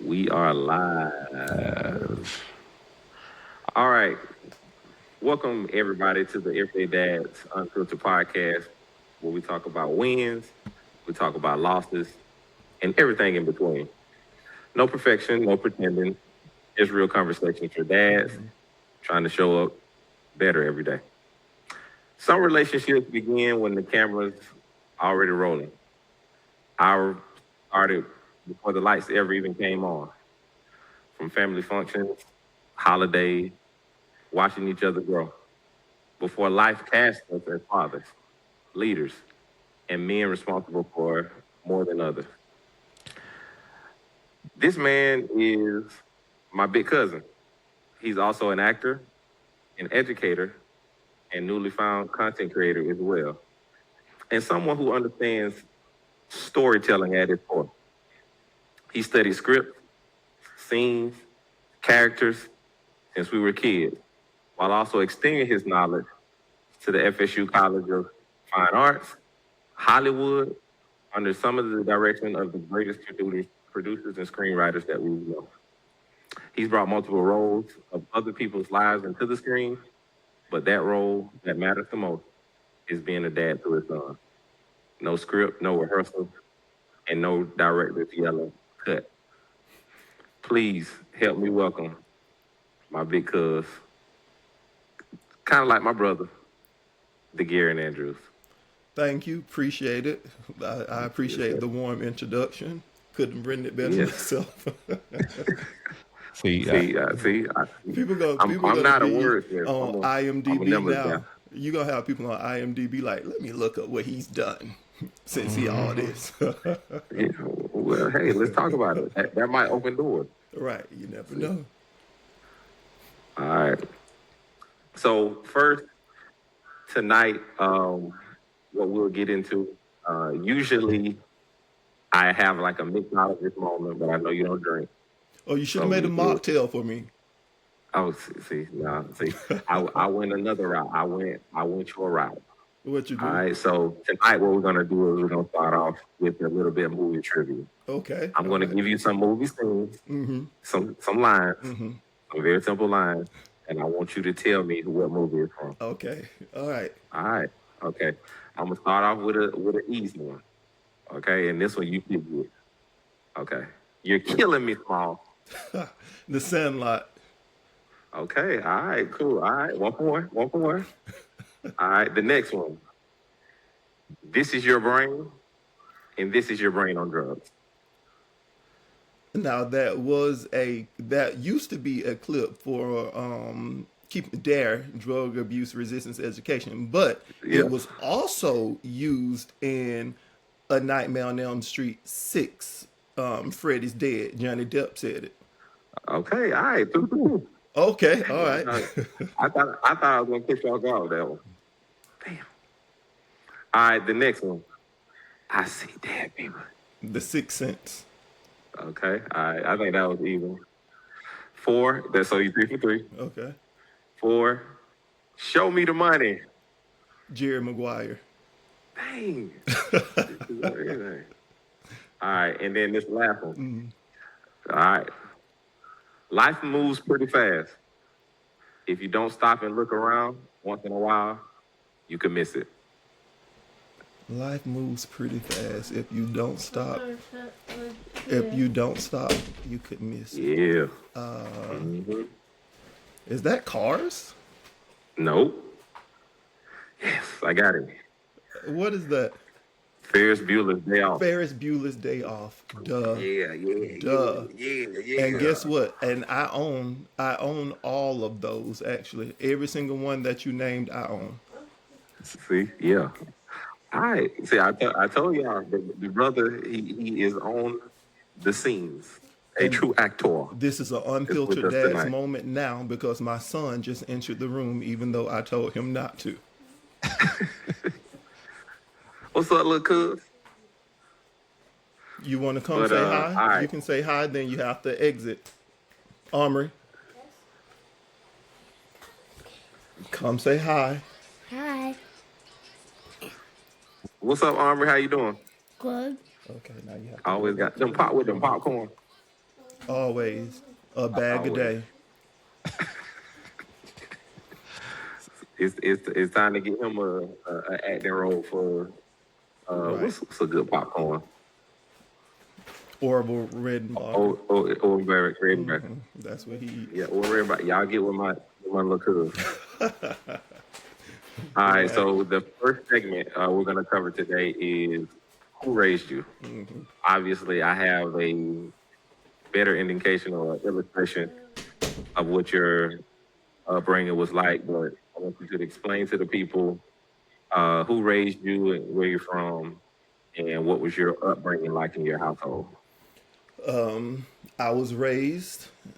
We are live. All right. Welcome, everybody, to the Everyday Dads Unfiltered podcast, where we talk about wins, we talk about losses, and everything in between. No perfection, no pretending, just real conversations for dads trying to show up better every day. Some relationships begin when the camera's already rolling. Our started before the lights ever even came on, from family functions, holidays, watching each other grow. Before life cast us as fathers, leaders, and men responsible for more than others. This man is my big cousin. He's also an actor, an educator, and newly found content creator as well, and someone who understands storytelling at its core. He studied script, scenes, characters since we were kids, while also extending his knowledge to the FSU College of Fine Arts, Hollywood, under some of the direction of the greatest producers and screenwriters that we know. He's brought multiple roles of other people's lives into the screen, but that role that matters the most is being a dad to his son. No script, no rehearsal, and no director's yelling cut. Please help me welcome my big cuz, kind of like my brother, the Gary Andrews. Thank you. Appreciate it. I appreciate the warm introduction. Couldn't bring it better myself. See, People go. I'm People gonna not a be wordsmith. on I'm a IMDb numbers now. guy. You gonna have people on IMDb like, let me look up what he's done since he all this. Yeah, well, hey, let's talk about it. That might open doors. Right. You never know. All right. So first tonight, what we'll get into. Usually, I have like a mixologist moment, but I know you don't drink. Oh, you should So have made a we'll, mocktail for me. oh, see, no, see, I went another route. I went your route. What you All do? right. So tonight, what we're gonna do is we're gonna start off with a little bit of movie trivia. Okay. I'm gonna give you some movie scenes, some lines, some very simple lines, and I want you to tell me what movie it's from. Okay. All right. All right. Okay. I'm gonna start off with an easy one. Okay, and this one you did good. Okay. You're killing me, Small. The Sandlot. Okay, all right, cool. All right, one for one, one for one. All right, the next one. This is your brain, and this is your brain on drugs. Now that used to be a clip for keep Dare drug abuse resistance education, but Yeah. it was also used in A Nightmare on Elm Street 6. Freddy's dead. Johnny Depp said it. Okay, all right, two. Okay, all All right. right. I thought I was gonna push y'all off that one. Damn. All right, the next one. I see dead people. The Sixth Sense. Okay, all right. I think that was even. Four. That's so you 3 for 3. Okay. Four. Show me the money. Jerry Maguire. Dang. All right, and then this last one. All right. Life moves pretty fast. If you don't stop and look around once in a while, you can miss it. Life moves pretty fast. If you don't stop, you could miss it. Yeah. Is that Cars? Nope. Yes, I got it. What is that? Ferris Bueller's Day Off. Ferris Bueller's Day Off. Duh. Duh. Yeah. And guess what? And I own all of those actually. Every single one that you named, I own. See, yeah. All right. See, I told y'all the brother he is on the scenes, a And true actor. this is an Is with unfiltered us dad's tonight. moment now because my son just entered the room even though I told him not to. What's up, little cuz? You want to come But say all hi? right. You can say hi, then you have to exit. Armory, come say hi. Hi. What's up, Armory? How you doing? Good. Okay, now you have to I always got them pop with them popcorn. Always a bag a Always. day. It's time to get him a acting role for Right. what's a good popcorn? Orville Redenbacher. Or Red Bear. That's what he Yeah, eats. or Red Bear. Y'all get with my little cousin. All right, Right. so the first segment we're going to cover today is who raised you. Obviously, I have a better indication or illustration of what your upbringing was like, but I want you to explain to the people who raised you and where you're from, and what was your upbringing like in your household. I was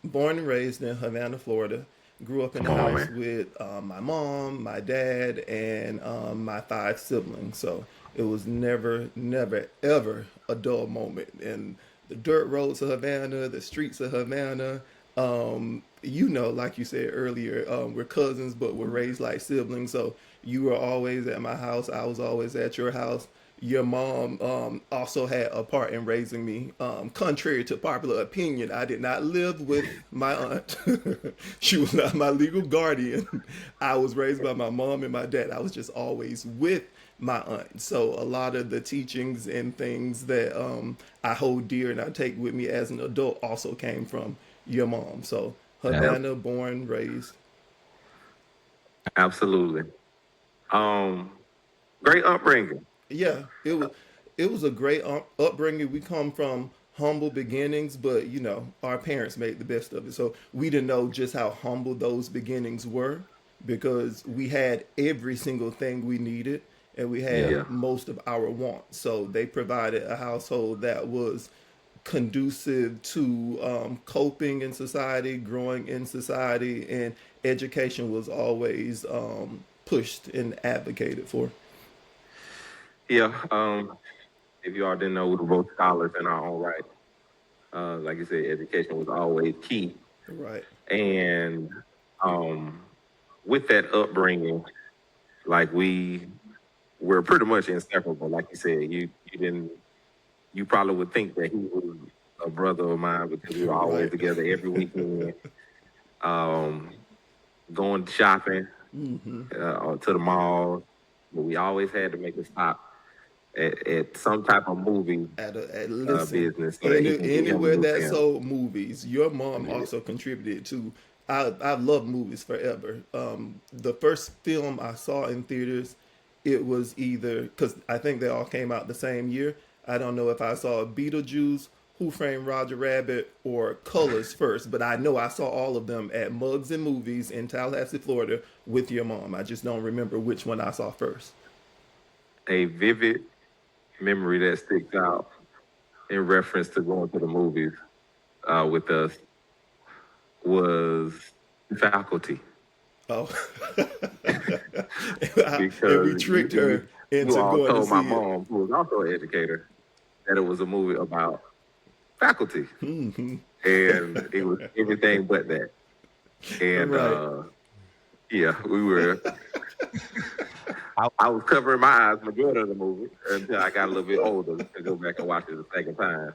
born and raised in Havana, Florida. Grew up in Come the on, house man. with my mom, my dad, and my five siblings. So it was never, never, ever a dull moment. And the dirt roads of Havana, the streets of Havana, like you said earlier, we're cousins, but we're raised like siblings. So you were always at my house. I was always at your house. Your mom also had a part in raising me. Contrary to popular opinion, I did not live with my aunt. She was not my legal guardian. I was raised by my mom and my dad. I was just always with my aunt. So a lot of the teachings and things that I hold dear and I take with me as an adult also came from your mom. So Ab- Havana, born, raised. Absolutely. Um, Great upbringing. Yeah, it was a great upbringing. We come from humble beginnings, but our parents made the best of it. So we didn't know just how humble those beginnings were because we had every single thing we needed and we had Yeah, most of our wants. So they provided a household that was conducive to coping in society, growing in society, and education was always pushed and advocated for. yeah. If you all didn't know, we were both scholars in our own right. Like you said, education was always key, Right. and um, with that upbringing, like we were pretty much inseparable. Like you said, you didn't you probably would think that he was a brother of mine because we were always Right. together every weekend, um, going shopping or to the mall. But we always had to make a stop at some type of movie Listen, business so that he can get him a anywhere new that film. sold movies, your mom also contributed to. I've loved movies forever. The first film I saw in theaters, it was either because I think they all came out the same year. I don't know if I saw Beetlejuice, Who Framed Roger Rabbit, or Colors first, but I know I saw all of them at Mugs and Movies in Tallahassee, Florida, with your mom. I just don't remember which one I saw first. A vivid memory that sticks out in reference to going to the movies with us was faculty. Oh, and we Because tricked her you into all going to told my see it. mom, who was also an educator, that it was a movie about faculty, and it was everything but that. And Right. yeah, we were. I was covering my eyes majority of the movie until I got a little bit older to go back and watch it the second time.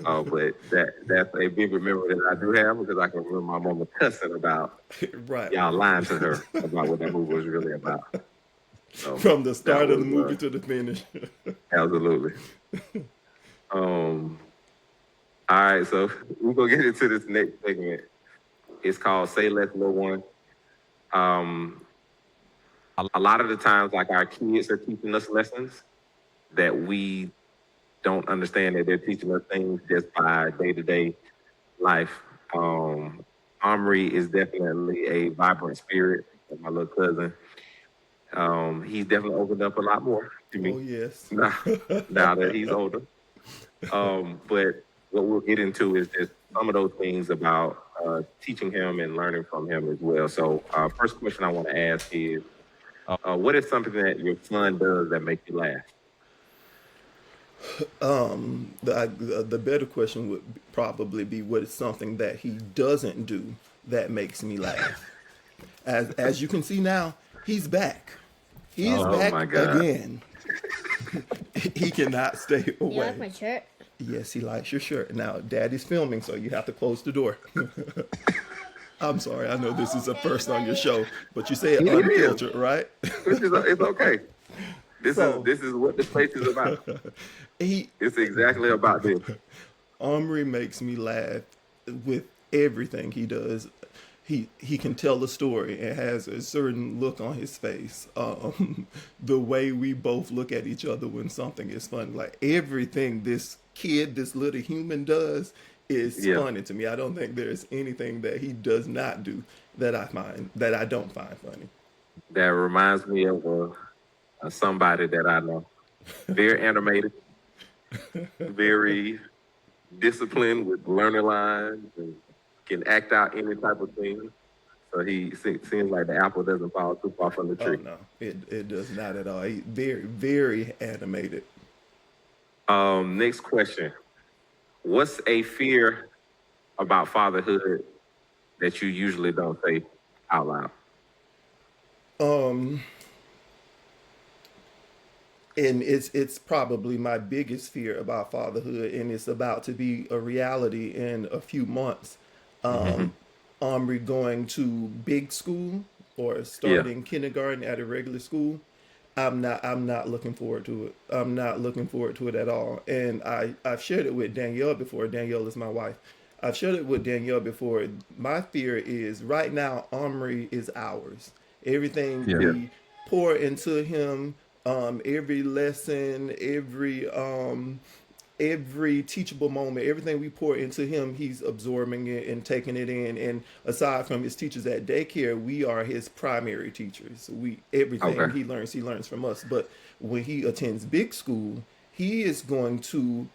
But that's a vivid memory that I do have because I can remember my mama cussing about Right. y'all lying to her about what that movie was really about. So From the that start of the was movie to the finish. absolutely. Um, all right, so we're gonna get into this next segment. It's called "Say Less, Lil One." Um, a lot of the times, like our kids are teaching us lessons that we don't understand that they're teaching us things just by day to day life. Armory is definitely a vibrant spirit. My little cousin, he's definitely opened up a lot more to Oh me yes. now, now that he's older. But what we'll get into is just some of those things about teaching him and learning from him as well. So, first question I want to ask is, what is something that your son does that makes you laugh? The better question would probably be what is something that he doesn't do that makes me laugh. As you can see now, he's back. He is Oh back my God. again. He cannot stay You like away. my shirt? Yes, he likes your shirt. Now, Daddy's filming, so you have to close the door. I'm sorry, I know this Oh, is a okay, first on your buddy. show, but you said It is, unfiltered, right? which is it's okay. This is So this is what the place is about. he It's exactly about this. Armory makes me laugh with everything he does. He can tell a story and has a certain look on his face. The way we both look at each other when something is funny, like everything this kid, this little human does, is Yeah, funny to me. I don't think there's anything that he does not do that I don't find funny. that reminds me of somebody that I know. Very animated, very disciplined with learning lines, and can act out any type of thing. So seems like the apple doesn't fall too far from the Oh tree. no, it does not at all. Very very animated. Next question. What's a fear about fatherhood that you usually don't say out loud? Um, and it's probably my biggest fear about fatherhood, and it's about to be a reality in a few months. Hmm. Omri going to big school or Yeah. starting kindergarten at a regular school. I'm not looking forward to it. I'm not looking forward to it at all. And I've shared it with Danielle before. Danielle is my wife. I've shared it with Danielle before. My fear is right now Omri is ours. Everything Yeah. we pour into him, every lesson, every teachable moment, everything we pour into him, he's absorbing it and taking it in. And aside from his teachers at daycare, we are his primary teachers. We everything Okay. he learns from us. But when he attends big school, he is going to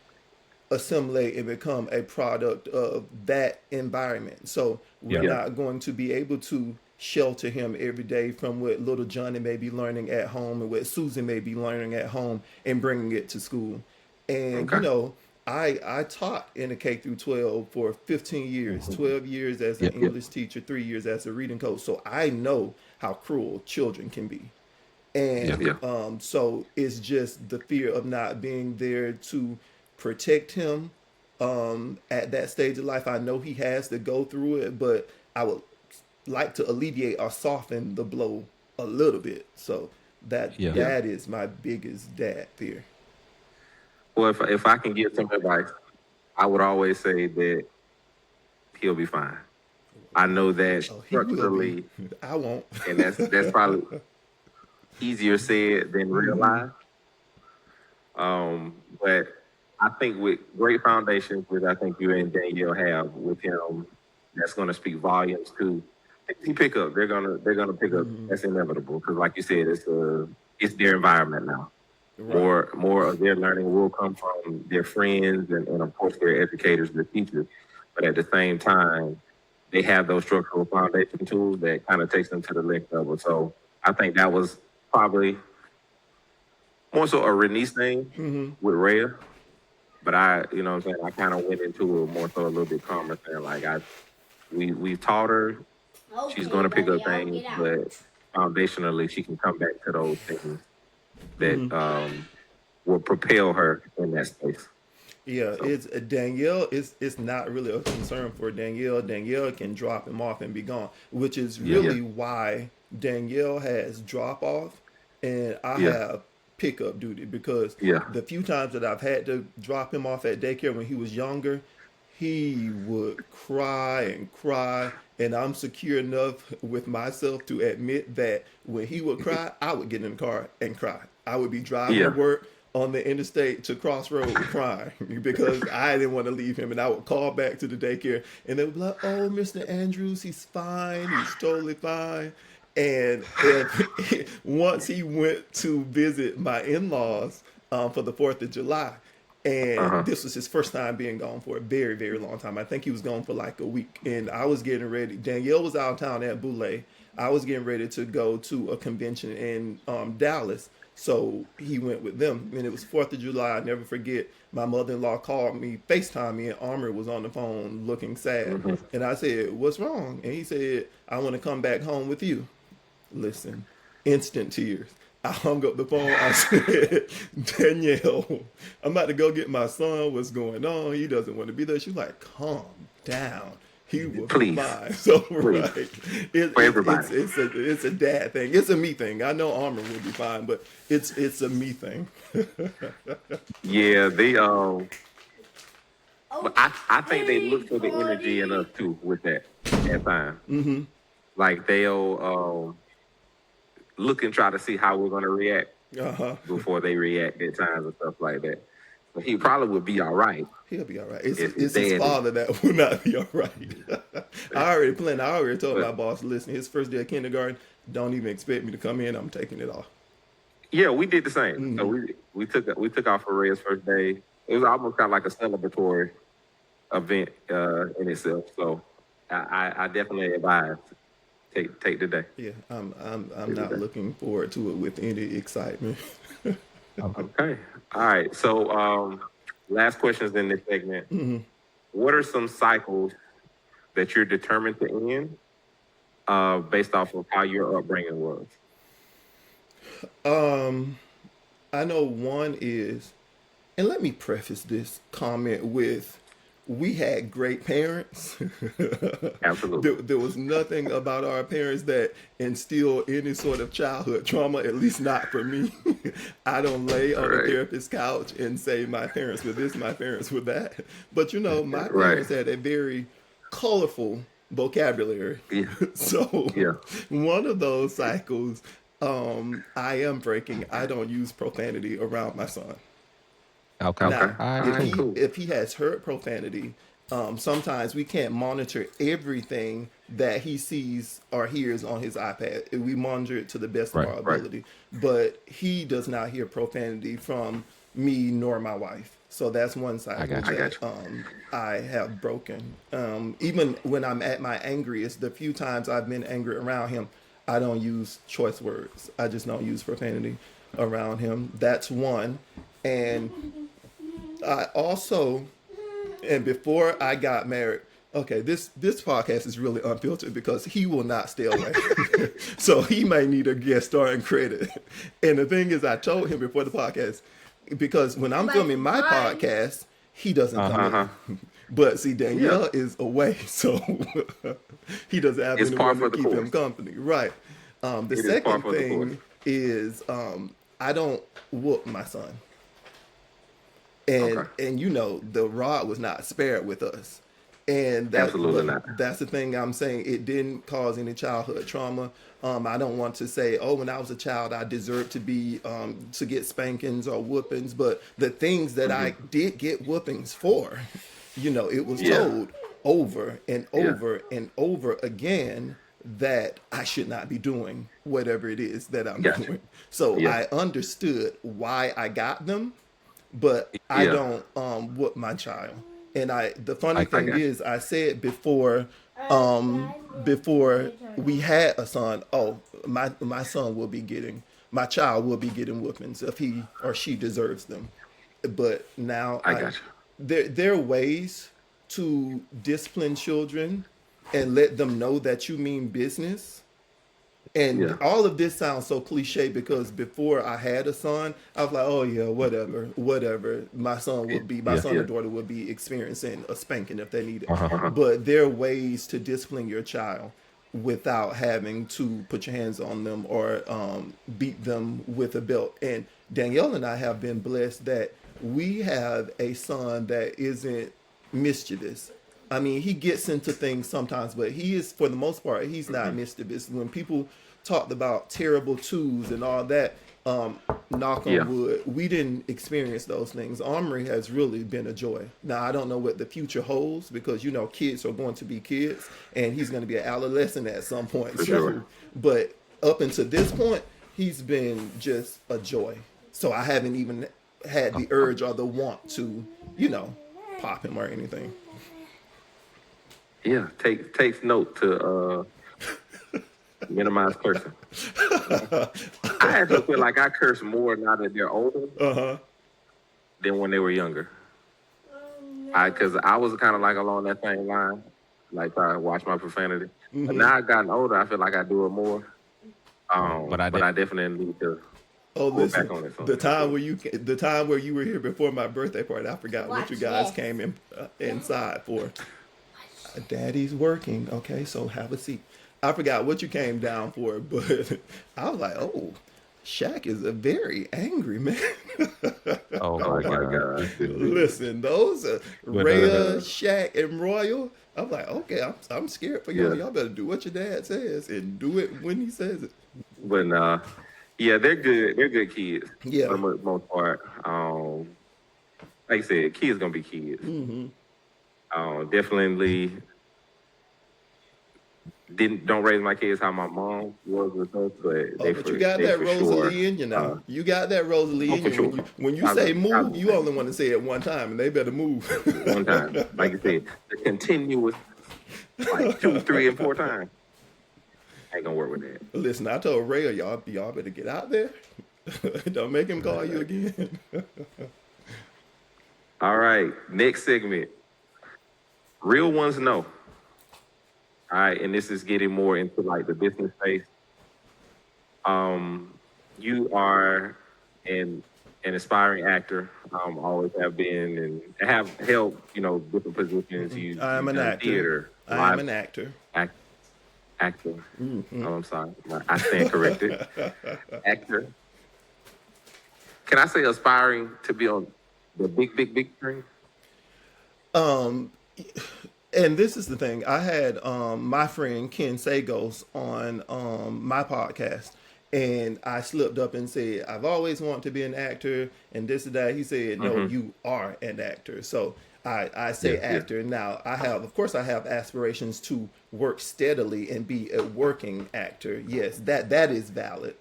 assimilate and become a product of that environment. So we're Yeah. Yeah. not going to be able to shelter him every day from what little Johnny may be learning at home and what Susan may be learning at home and bringing it to school. And Okay. I taught in a K through 12 for 15 years, 12 years as an Yep. Yeah. English teacher, 3 years as a reading coach. So I know how cruel children can be. Yeah. And Yeah. so it's just the fear of not being there to protect him at that stage of life. I know he has to go through it, but I would like to alleviate or soften the blow a little bit. So that Yeah. Yeah. that is my biggest dad fear. Well, if I can give some advice, I would always say that he'll be fine. I know that Oh, he will be. structurally, I won't. and that's probably easier said than Hmm. realized. But I think with great foundations, which I think you and Danielle have with him, that's going to speak volumes to. He pick up. They're gonna pick up. Hmm. That's inevitable because, like you said, it's their environment now. Right. More of their learning will come from their friends and of course their educators, their teachers. But at the same time, they have those structural foundation tools that kind of takes them to the next level. So I think that was probably more so a Renice thing Hmm. with Rhea. But you know what I'm saying, I kind of went into it more so a little bit calmer saying like we taught her she's Okay, gonna pick up buddy, I'll things, get out. but foundationally she can come back to those things that Hmm. will propel her in that space. Yeah, So it's Danielle. It's not really a concern for Danielle. Danielle can drop him off and be gone, which is Yeah. yeah, really why Danielle has drop off, and I yeah, have pickup duty because yeah, the few times that I've had to drop him off at daycare when he was younger, he would cry and cry, and I'm secure enough with myself to admit that when he would cry, I would get in the car and cry. I would be driving to yeah, work on the interstate to Crossroad crying because I didn't want to leave him, and I would call back to the daycare, and they would be like, "Oh, Mr. Andrews, he's fine. He's totally fine." And if once he went to visit my in-laws for the 4th of July, and uh-huh, this was his first time being gone for a very, very long time. I think he was gone for like a week. And I was getting ready. Danielle was out of town at Boulay. I was getting ready to go to a convention in Dallas. So he went with them. And it was 4th of July. I never forget. My mother in law called me, FaceTime me, and Armory was on the phone looking sad. hmm, And I said, "What's wrong?" And he said, "I want to come back home with you." Listen, instant tears. I hung up the phone. I said, Danielle, I'm about to go get my son. What's going on? He doesn't want to be there. She's like, calm down. He will be Please, fine. So please, right, for everybody. it's a dad thing. It's a me thing. I know Armory will be fine, but it's a me thing. Yeah, but I think they look for the energy in us too with that at times. Like they'll look and try to see how we're gonna react Uh-huh. before they react at times and stuff like that. But he probably would be all right He'll be all right. It's if his it's his dad is. father that will not be all right. I already planned. I already told my But boss, listen, his first day of kindergarten, don't even expect me to come in. I'm taking it off. yeah, we did the same. So we took off for Red's first day. It was almost kind of like a celebratory event in itself. So I definitely advise take the day. Yeah, I'm Take the not day. looking forward to it with any excitement. Okay. All right. So last questions in this segment. What are some cycles that you're determined to end based off of how your upbringing was? Um, I know one is, and let me preface this comment with, we had great parents. Absolutely. There was nothing about our parents that instilled any sort of childhood trauma, at least not for me. I don't lay on the Right. therapist's couch and say my parents were this, my parents were that. But my Right. parents had a very colorful vocabulary. Yeah. So Yeah. one of those cycles, I am breaking. I don't use profanity around my son. Okay. Okay. Now, All All if right, right. cool. Cool. he has heard profanity, sometimes we can't monitor everything that he sees or hears on his iPad. We monitor it to the best of Right. our Right. ability, but he does not hear profanity from me nor my wife. So that's one I cycle got I you. got that I have broken. Even when I'm at my angriest, the few times I've been angry around him, I don't use choice words. I just don't use profanity around him. That's one. And I also, and before I got married, okay, this podcast is really unfiltered because he will not stay away. So he may need a guest starring credit. And the thing is, I told him before the podcast, because when I'm filming my podcast, he doesn't Uh come huh. Uh-huh. in. But see, Yeah. Danielle is away, so he doesn't have It's par anyone to for the keep him course. company. Right. The It is par second for the course. thing is, I don't whoop my son. and Okay. and the rod was not spared with us, and Absolutely but not. that's the thing I'm saying. It didn't cause any childhood trauma. I don't want to say, oh, when I was a child I deserved to be to get spankings or whoopings, but the things that I did get whoopings for, it was Yeah. told over and Yeah. over and over again that I should not be doing whatever it is that I'm Gotcha. doing. So Yeah. I understood why I got them, but I Yeah. don't whoop my child. And the funny Like I thing got you. is, I said before we had a son, oh, my son will be getting, my child will be getting whoopings if he or she deserves them. But now I got you. there are ways to discipline children and let them know that you mean business. And Yeah. all of this sounds so cliche because before I had a son, I was like, oh yeah, whatever, whatever. My Yeah. son or Yeah. daughter would be experiencing a spanking if they need it. Uh huh. Uh-huh. But there are ways to discipline your child without having to put your hands on them or beat them with a belt. And Danielle and I have been blessed that we have a son that isn't mischievous. I mean, he gets into things sometimes, but he is, for the most part, he's not mischievous. When people talked about terrible twos and all that, knock Yeah. on wood, we didn't experience those things. Armory has really been a joy. Now, I don't know what the future holds because, kids are going to be kids and he's going to be an adolescent at some point. For So, sure. but up until this point, he's been just a joy. So I haven't even had the urge or the want to, pop him or anything. Yeah. Takes note to minimize cursing. I actually feel like I curse more now that they're older Uh-huh. than when they were younger. Because I was kind of like along that same line, like I watch my profanity. But now I've gotten older, I feel like I do it more. But I But did. I definitely need to Oh, we're back listen, on it. the time where you were here before my birthday party, I forgot what you guys came in inside for. Daddy's working. Okay, so have a seat. I forgot what you came down for, but I was like, oh, Shaq is a very angry man. Oh Oh my my God. God. Listen, those But Rhea, Shaq, and Royal. I'm like, okay, I'm scared for y'all. Yeah. Y'all better do what your dad says and do it when he says it. But yeah, they're good. They're good kids Yeah. for the most part. Like I said, kids gonna be kids. Definitely don't raise my kids how my mom was with us, but Oh, but you got that for Rosalie sure. in you now. You got that Rosalie in For you. sure. When you I say love- move, you only want to say it one time, and they better move. one time, like you said, the continuous like 2, 3, and 4 times. Ain't gonna work with that. Listen, I told Ray, y'all better get out there. Don't make him call you again. All right, next segment. Real ones know. All right, and this is getting more into like the business space. You are an aspiring actor. Always have been and have held, different positions. I am you've an done actor. theater, I am live an actor. actor. Oh, I'm sorry. I stand corrected. Actor. Can I say aspiring to be on the big screen? Um, and this is the thing. I had my friend Ken Sagos on my podcast, and I slipped up and said, I've always wanted to be an actor, and this and that. He said, no, you are an actor. So I say Yeah, yeah. actor. Now, of course, I have aspirations to work steadily and be a working actor. Yes, that is valid.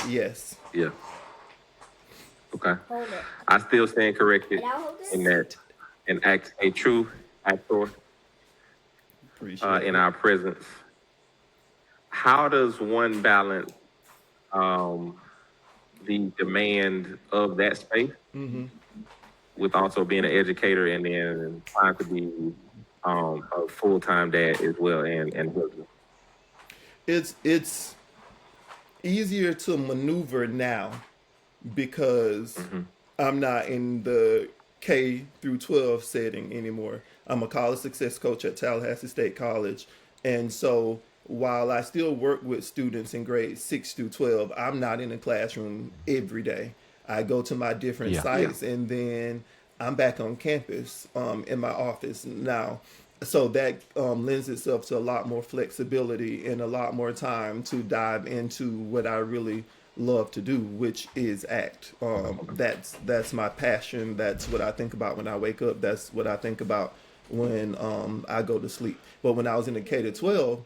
Yes. Yeah. Okay. Hold it. I still stand corrected Can I hold it? in that a true actor Appreciate in it. our presence. How does one balance the demand of that space with also being an educator and then trying to be a full-time dad as well and husband? It's easier to maneuver now because I'm not in the K through 12 setting anymore. I'm a college success coach at Tallahassee State College. And so while I still work with students in grades 6 through 12, I'm not in the classroom every day. I go to my different Yeah. sites and then I'm back on campus in my office now. So that lends itself to a lot more flexibility and a lot more time to dive into what I really love to do, which is act. That's my passion. That's what I think about when I wake up. That's what I think about when I go to sleep. But when I was in the K to 12,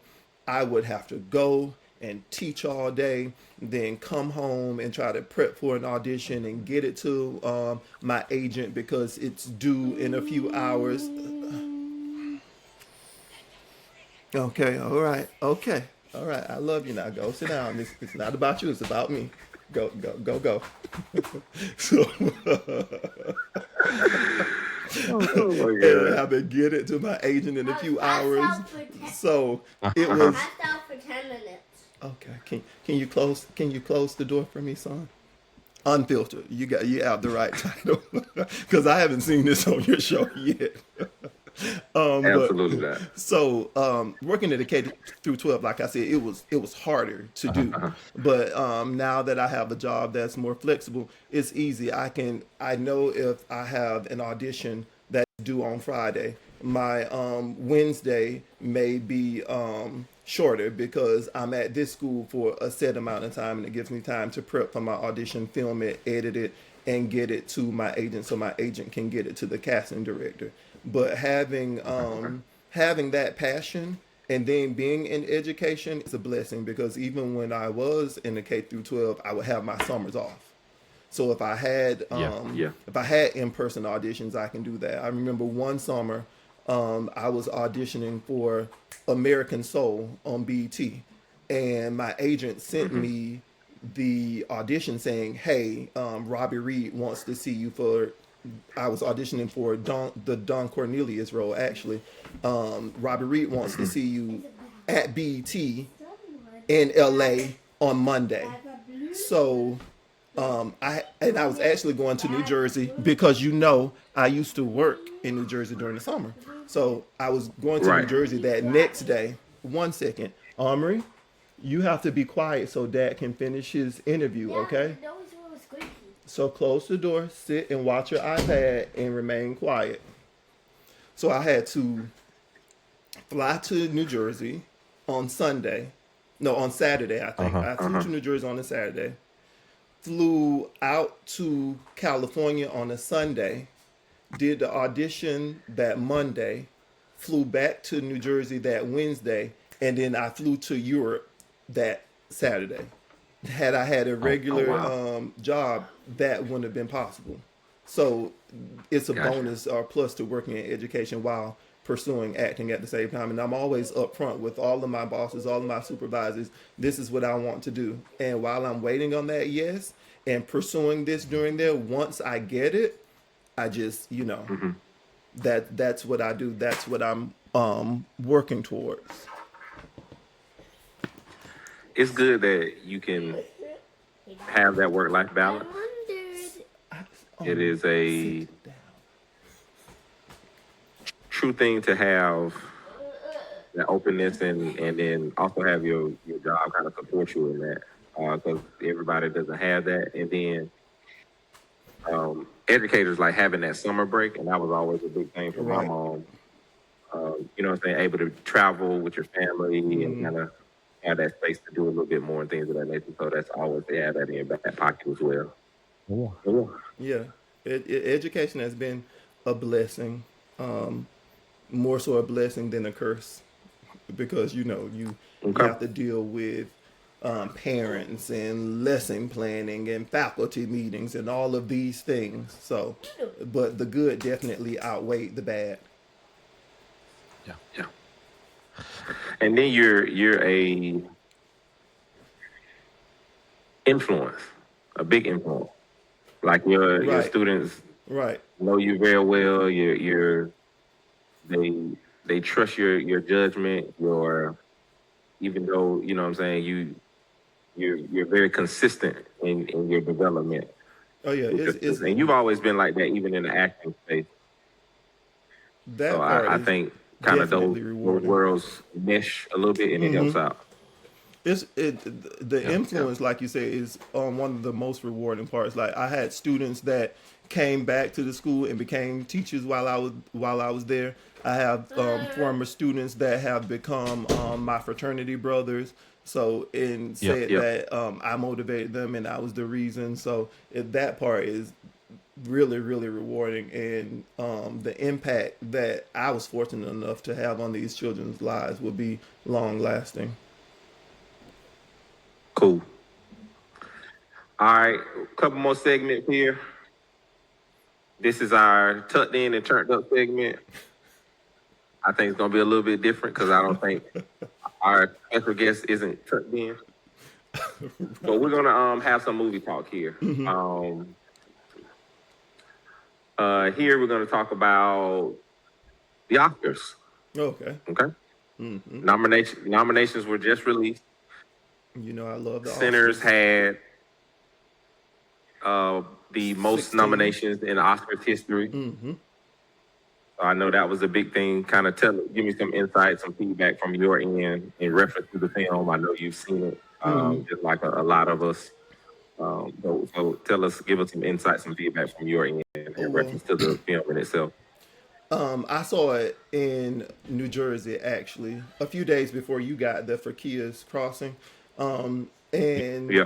I would have to go and teach all day, then come home and try to prep for an audition and get it to my agent because it's due in a few hours. Okay, all right, okay, all right. I love you now. Go sit down. It's not about you. It's about me. Go, go, go, go. So, Oh my and God. have to get it to my agent in a few hours. Pass out for 10 So it was Pass out for 10 minutes. okay. Can you close the door for me, son? Unfiltered. You have the right title because I haven't seen this on your show yet. Absolutely not. So working at the K through 12, like I said, it was harder to do. But now that I have a job that's more flexible, it's easy. I know if I have an audition that's due on Friday, my Wednesday may be shorter because I'm at this school for a set amount of time and it gives me time to prep for my audition, film it, edit it, and get it to my agent so my agent can get it to the casting director. But having that passion and then being in education is a blessing because even when I was in the K through 12, I would have my summers off. So if I had if I had in-person auditions, I can do that. I remember one summer I was auditioning for American Soul on BET, and my agent sent me the audition saying, "Hey, Robbie Reed wants to see you for." I was auditioning for the Don Cornelius role. Actually, Robbie Reed wants to see you at BET in LA on Monday. So I was actually going to New Jersey because I used to work in New Jersey during the summer, so I was going to New Right. Jersey that next day. One second, Armory, you have to be quiet so Dad can finish his interview, okay? So close the door, sit and watch your iPad, and remain quiet. So I had to fly to New Jersey on Sunday. No, on Saturday, I think. I flew to New Jersey on a Saturday, flew out to California on a Sunday, did the audition that Monday, flew back to New Jersey that Wednesday, and then I flew to Europe that Saturday. Had I had a regular wow. job, that wouldn't have been possible. So it's a Gotcha. bonus or plus to working in education while pursuing acting at the same time. And I'm always upfront with all of my bosses, all of my supervisors. This is what I want to do. And while I'm waiting on that yes and pursuing this during there, once I get it, I just Hmm. that's what I do. That's what I'm working towards. It's good that you can have that work-life balance. It is a Sit down. true thing to have that openness and then also have your job kind of support you in that because everybody doesn't have that. And then educators like having that summer break, and that was always a big thing for my Right. mom. You know what I'm saying? Able to travel with your family and kind of have that space to do a little bit more and things of that nature. So that's always to have that in your back pocket as well. Yeah. Yeah. Yeah. Education has been a blessing, more so a blessing than a curse, because you Okay. have to deal with parents and lesson planning and faculty meetings and all of these things. So, but the good definitely outweighed the bad. Yeah. Yeah. And then you're a influence, a big influence. Like your Right. students Right. know you very well. They they trust your judgment. Your even though you know what I'm saying you're very consistent in your development Oh yeah. with your It's students, and you've always been like that even in the acting space. So that part I is think kind of definitely those rewarding. worlds mesh a little bit, and it helps out. The Yeah. Yeah. influence, like you say, is one of the most rewarding parts. Like I had students that came back to the school and became teachers while I was there. I have former students that have become my fraternity brothers. So and Yeah. said Yep. that I motivated them and I was the reason. So that part is really really rewarding, and the impact that I was fortunate enough to have on these children's lives will be long lasting. Cool. All right, a couple more segments here. This is our tucked in and turned up segment. I think it's gonna be a little bit different because I don't think our special guest isn't tucked in. So we're gonna have some movie talk here. Here we're gonna talk about the Oscars. Okay. Okay. Nominations were just released. I love the Sinners Oscars. had the most 16. nominations in Oscars history. So I know that was a big thing. Kind of give me some insight, some feedback from your end in reference to the film. I know you've seen it, just like a lot of us. So give us some insight, some feedback from your end Oh, in well, reference to the film in itself. I saw it in New Jersey actually a few days before you got there for Kia's Crossing, and Yeah,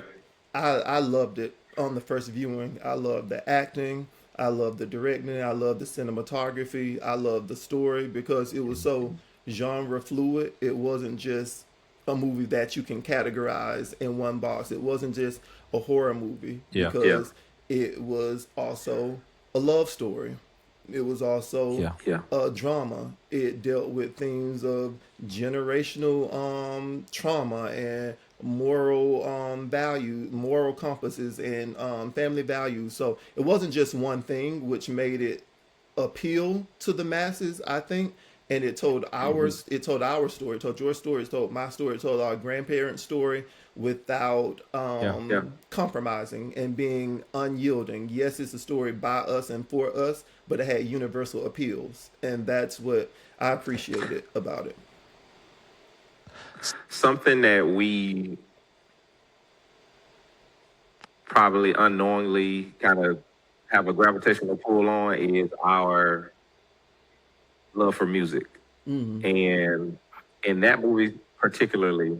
I loved it on the first viewing. I loved the acting. I loved the directing. I loved the cinematography. I loved the story because it was so genre fluid. It wasn't just a movie that you can categorize in one box. It wasn't just a horror movie Yeah. yeah, because it was also a love story. It was also Yeah. yeah, a drama. It dealt with themes of generational trauma and moral value, moral compasses, and family values. So it wasn't just one thing, which made it appeal to the masses, I think, and it told ours. It told our story. It told your story. It told my story. It told our grandparents' story without Yeah. compromising and being unyielding. Yes, it's a story by us and for us, but it had universal appeals, and that's what I appreciated about it. Something that we probably unknowingly kind of have a gravitational pull on is our love for music. And in that movie, particularly,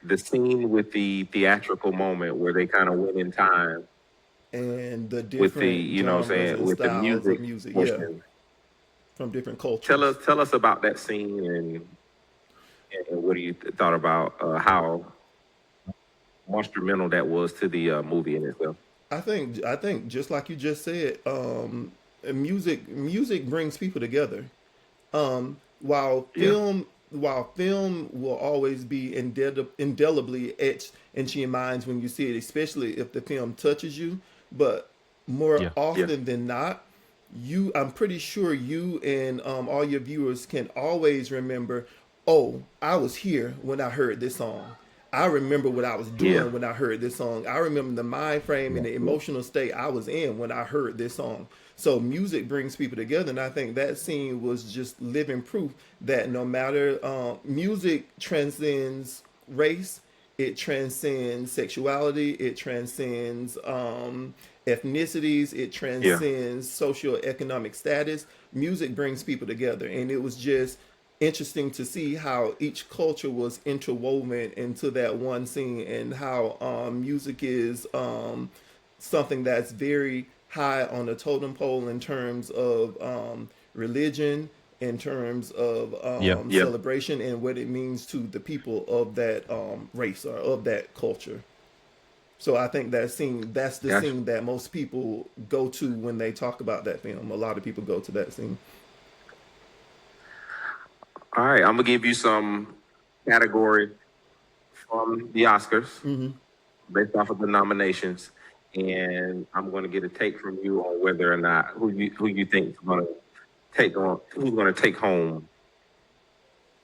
the scene with the theatrical moment where they kind of went in time And the with the, different you know what I'm genres saying, and with the styles of music music, yeah, portion. from different Tell cultures. us, tell us about that scene and what do you thought about how instrumental that was to the movie in itself? I think just like you just said, music brings people together. Yeah, While film will always be indelibly etched into your minds when you see it, especially if the film touches you. But more Yeah. yeah, often than not, I'm pretty sure you and all your viewers can always remember, oh, I was here when I heard this song. I remember what I was yeah, doing when I heard this song. I remember the mind frame and the yeah. emotional state I was in when I heard this song. So music brings people together, and I think that scene was just living proof that no matter music transcends race, it transcends sexuality, it transcends ethnicities, it Yeah. transcends socioeconomic status. Music brings people together, and it was just interesting to see how each culture was interwoven into that one scene, and how music is something that's very high on the totem pole in terms of religion, in terms of Yeah. Yeah. celebration, and what it means to the people of that race or of that culture. So I think that's the Gotcha. scene that most people go to when they talk about that film. A lot of people go to that scene. All right, I'm gonna give you some categories from the Oscars based off of the nominations, and I'm going to get a take from you on whether or not who you think is going to who's going to take home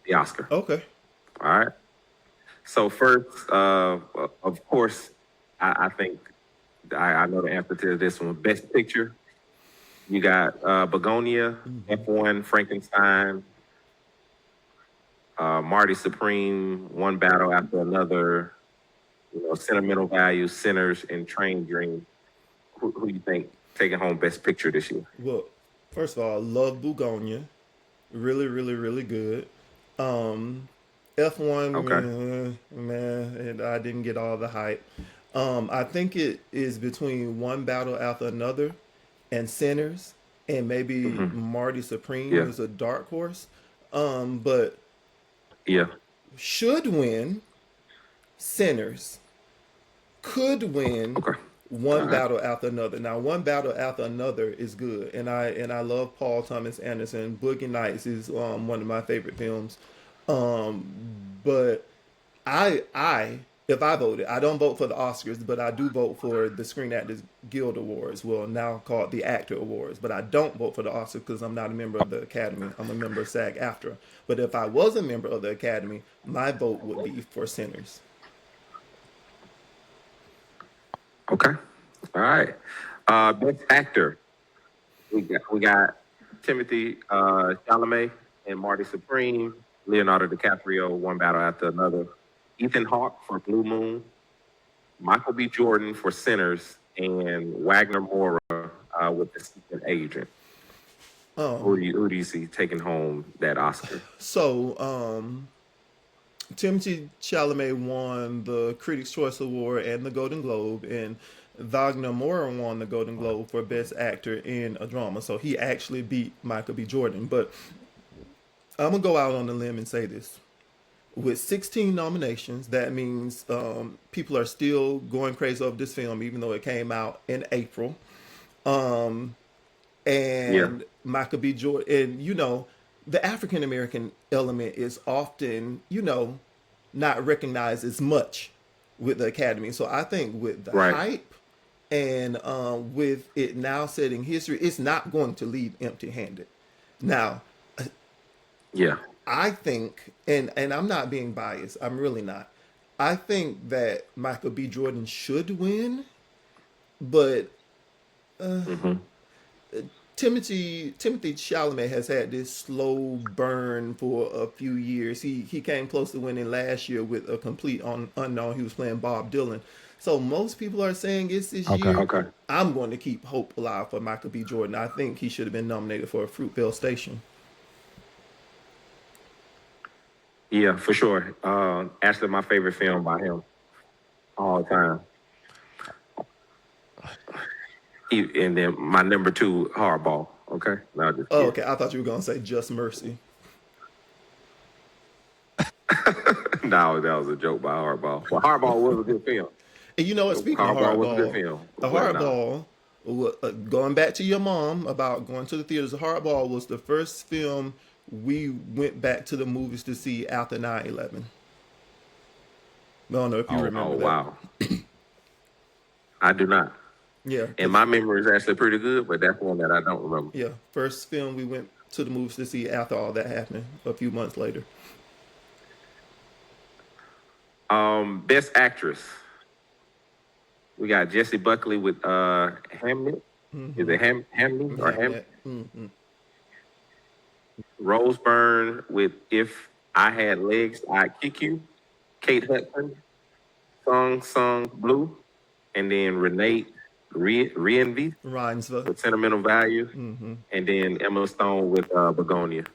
the Oscar. Okay. All right. So first, of course, I think I know the answer to this one. Best Picture. You got Begonia, F1, Frankenstein, Marty Supreme, One Battle After Another. Sentimental Value, Sinners, and Train Dream. Who you think taking home Best Picture this year? Well, first of all, I love Bugonia. Really, really, really good. Um, F1, Okay. man, and I didn't get all the hype. I think it is between One Battle After Another and Sinners, and maybe Hmm. Marty Supreme Yeah. is a dark horse. But Yeah. should win Sinners, could win Okay. All One right. Battle After Another. Now, One Battle After Another is good, and I love Paul Thomas Anderson. Boogie Nights is one of my favorite films. Um, but I if I voted, I don't vote for the Oscars, but I do vote for the Screen Actors Guild Awards, well now called the Actor Awards. But I don't vote for the Oscars because I'm not a member of the Academy. I'm a member of SAG-AFTRA. But if I was a member of the Academy, my vote would be for Sinners. Okay. All right. Best Actor. We got Timothy Chalamet and Marty Supreme, Leonardo DiCaprio, One Battle After Another, Ethan Hawke for Blue Moon, Michael B. Jordan for Sinners, and Wagner Moura with The Secret Agent. Um, Who do you see taking home that Oscar? so Timothy Chalamet won the Critics' Choice Award and the Golden Globe, and Wagner Moura won the Golden Globe for Best Actor in a Drama. So he actually beat Michael B. Jordan. But I'm gonna go out on a limb and say this: with 16 nominations, that means people are still going crazy over this film, even though it came out in April. Um, Yeah. and Michael B. Jordan, and the African American element is often, not recognized as much with the Academy. So I think with the Right. hype and with it now setting history, it's not going to leave empty-handed. Now, Yeah. I think, and I'm not being biased. I'm really not. I think that Michael B. Jordan should win, but Hmm. Timothy Chalamet has had this slow burn for a few years. He came close to winning last year with a complete unknown. He was playing Bob Dylan. So most people are saying it's this Okay. year. Okay. I'm going to keep hope alive for Michael B. Jordan. I think he should have been nominated for a Fruitvale Station. Yeah, for sure. Actually, my favorite film by him all time. And then my number two, Hardball. Okay, no, just Oh, kidding. okay. I thought you were going to say Just Mercy. No, that was a joke by Hardball. Well, Hardball was a good film. And you know what? Speaking of Hardball was a good hardball, film. a But no. hardball. Going back to your mom about going to the theaters, a hardball was the first film we went back to the movies to see after 9/11. I don't know if you Oh, Oh remember that. wow, I do not. Yeah, And my memory is actually pretty good, but that's one that I don't remember. yeah, first film we went to the movies to see after all that happened a few months later. Best actress. We got Jessie Buckley with Hamlet. Is it Hamlet or Ham? Hamnet. Mm-hmm. Rose Byrne with If I Had Legs, I'd Kick You. Kate Hudson, Song Blue, and then Renee Rienvi Reinsva. with Sentimental Value, Mm-hmm. and then Emma Stone with Begonia.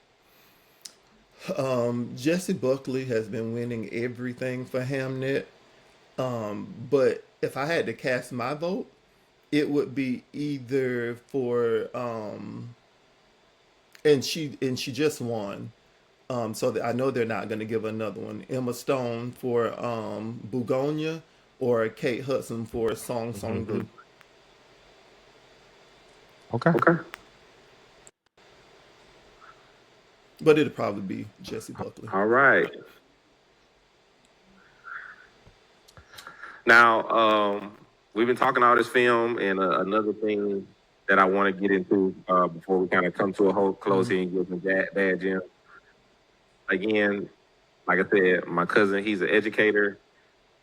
Jesse Buckley has been winning everything for Hamnet. But if I had to cast my vote, it would be either for and she just won. So that I know they're not going to give another one. Emma Stone for Bugonia or Kate Hudson for Song Mm-hmm. Blue. okay. Okay. But it'd probably be Jesse Buckley. All right. Now, we've been talking all this film, and another thing that I want to get into before we kind of come to a whole close here and give some bad gems. Again, like I said, my cousin, he's an educator,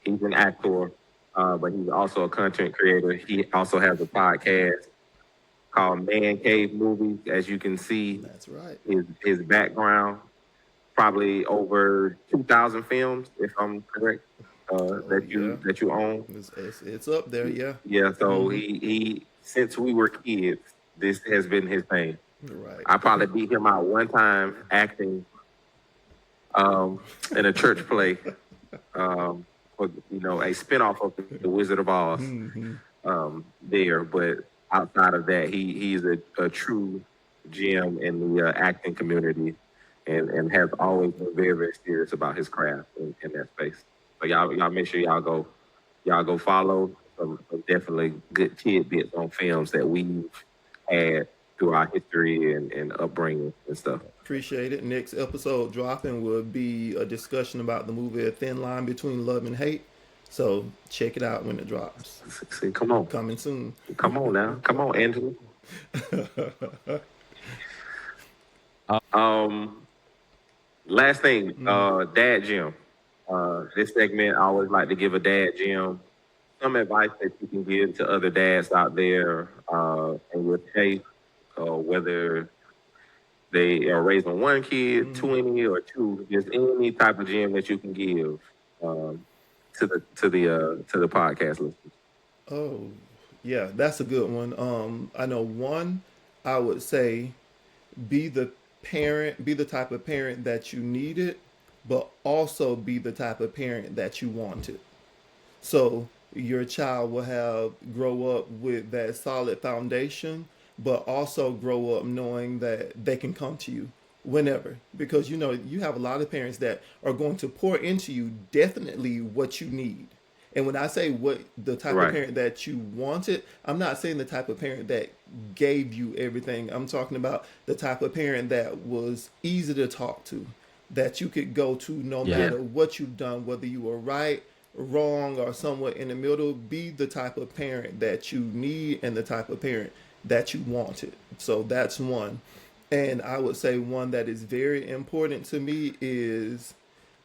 he's an actor, but he's also a content creator. He also has a podcast called Man Cave Movies. As you can see, That's right. his background, probably over 2,000 films, if I'm correct, that you own. It's up there, yeah. Yeah, so Mhm. he since we were kids, this has been his thing. Right. I probably beat him out one time acting in a church play, for, a spinoff of the Wizard of Oz. Hmm. There, but outside of that, he's a true gem in the acting community, and has always been very very serious about his craft in that space. So y'all make sure y'all go follow some definitely good tidbits on films that we've had through our history and upbringing and stuff. Appreciate it. Next episode dropping will be a discussion about the movie A Thin Line Between Love and Hate. So check it out when it drops. See, come on, Coming soon. come on now, come on, Angela. Last thing, dad gym. This segment, I always like to give a dad gym, some advice that you can give to other dads out there, in your case, whether they are raising one kid, 20 or two, just any type of gym that you can give to the podcast listeners. Oh, yeah, that's a good one. I know one, I would say be the type of parent that you needed, but also be the type of parent that you wanted. So your child will have grow up with that solid foundation, but also grow up knowing that they can come to you whenever. Because you have a lot of parents that are going to pour into you definitely what you need. And when I say what the type of Right. parent that you wanted, I'm not saying the type of parent that gave you everything. I'm talking about the type of parent that was easy to talk to, that you could go to no Yeah. matter what you've done, whether you were right, wrong, or somewhere in the middle. Be the type of parent that you need and the type of parent that you wanted. So that's one. And I would say one that is very important to me is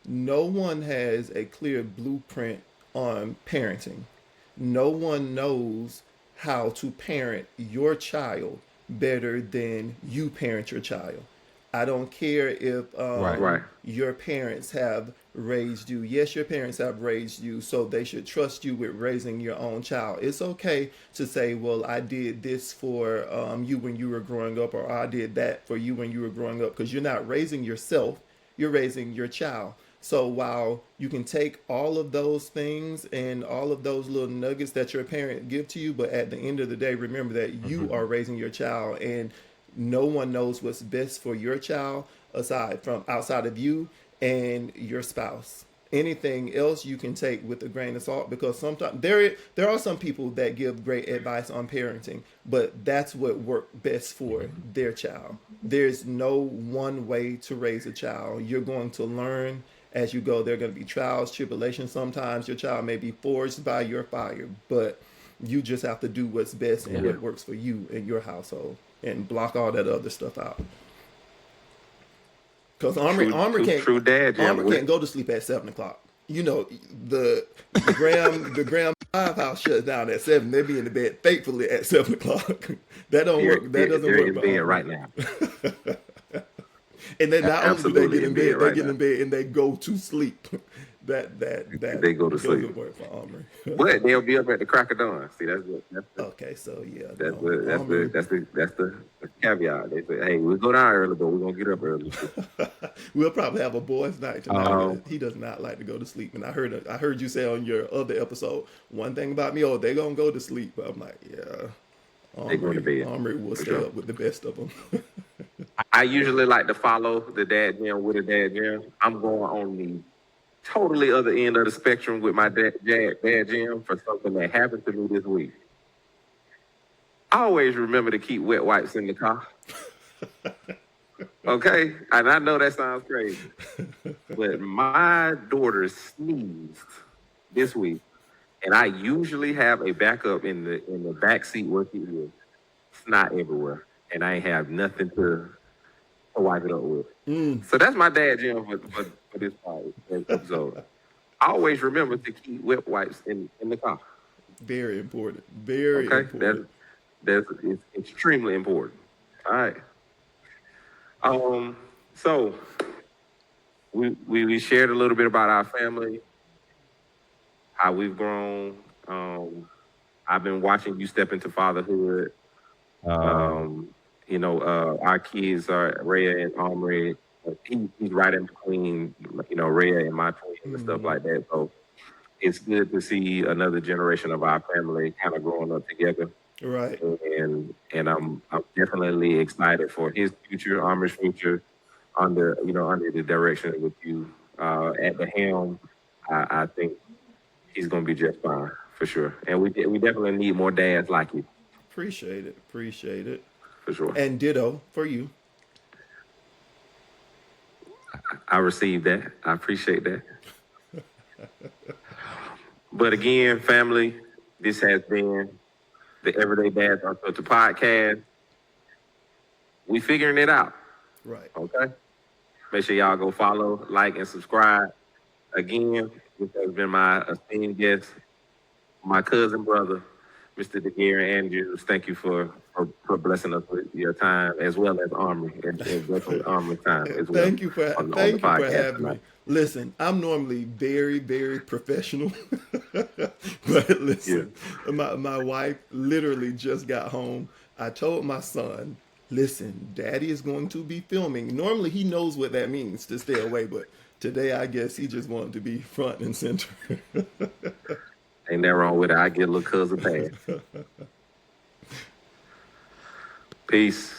no one has a clear blueprint on parenting. No one knows how to parent your child better than you parent your child. I don't care if Right. Right. your parents have raised you. Yes, your parents have raised you, so they should trust you with raising your own child. It's okay to say, well, I did this for you when you were growing up, or I did that for you when you were growing up, because you're not raising yourself, you're raising your child. So while you can take all of those things and all of those little nuggets that your parent give to you, but at the end of the day, remember that you are raising your child, and no one knows what's best for your child aside from outside of you and your spouse. Anything else you can take with a grain of salt, because sometimes there are some people that give great advice on parenting, but that's what worked best for their child. There's no one way to raise a child. You're going to learn as you go. There are going to be trials, tribulations. Sometimes your child may be forged by your fire, but you just have to do what's best and Yeah. what works for you and your household, and block all that other stuff out. Because True dad, Jim. Armory can't go to sleep at 7 o'clock. You know, the Graham Five house shuts down at 7. They be in the bed faithfully at 7 o'clock. That don't work. That doesn't They're work in for bed Armory. right now. And then not only do they Absolutely get in in bed, bed they right get now. in bed and they go to sleep. That They go to doesn't sleep. work for Armory. But they'll be up at the crack of dawn. See, Okay, so yeah, that's no, Armory. the caveat. They say, hey, we'll go down early, but we're gonna get up early. We'll probably have a boys' night tonight. Um, He does not like to go to sleep, and I heard you say on your other episode, one thing about me, oh, they gonna go to sleep. But I'm like, yeah, They going to bed, Armory will for stay sure. up with the best of them. I usually like to follow the dad jam with a dad jam. I'm going on the totally other end of the spectrum with my dad jam for something that happened to me this week. I always remember to keep wet wipes in the car. Okay, and I know that sounds crazy, but my daughter sneezed this week, and I usually have a backup in the back seat where she is. Snot everywhere, and I ain't have nothing to wipe it up with. So that's my dad jam for this episode. I always remember to keep wet wipes in the car. Very important. Very Okay, important. it's extremely important. All right. So we shared a little bit about our family, how we've grown. I've been watching you step into fatherhood. Our kids are Rhea and Armory. He's right in between, Rhea and my twins and stuff like that. So it's good to see another generation of our family kind of growing up together. Right. And I'm definitely excited for his future, Armory's future, under the direction with you at the helm. I think he's gonna be just fine for sure. And we definitely need more dads like you Appreciate it. Appreciate it. for sure. And ditto for you. I received that. I appreciate that. But again, family, this has been the Everyday Dads Unfiltered podcast. We figuring it out, Right. okay? Make sure y'all go follow, like, and subscribe. Again, this has been my esteemed guest, my cousin brother, Mr. DeGarry Andrews. Thank you for blessing us with your time, as well as Armory, and blessing with Armory's time as well. Thank you for on the thank you for podcast having tonight. me. Listen, I'm normally very, very professional, but listen, my wife literally just got home. I told my son, listen, Daddy is going to be filming. Normally, he knows what that means to stay away, but today, I guess he just wanted to be front and center. Ain't that wrong with it. I get a little cousin pad. Peace.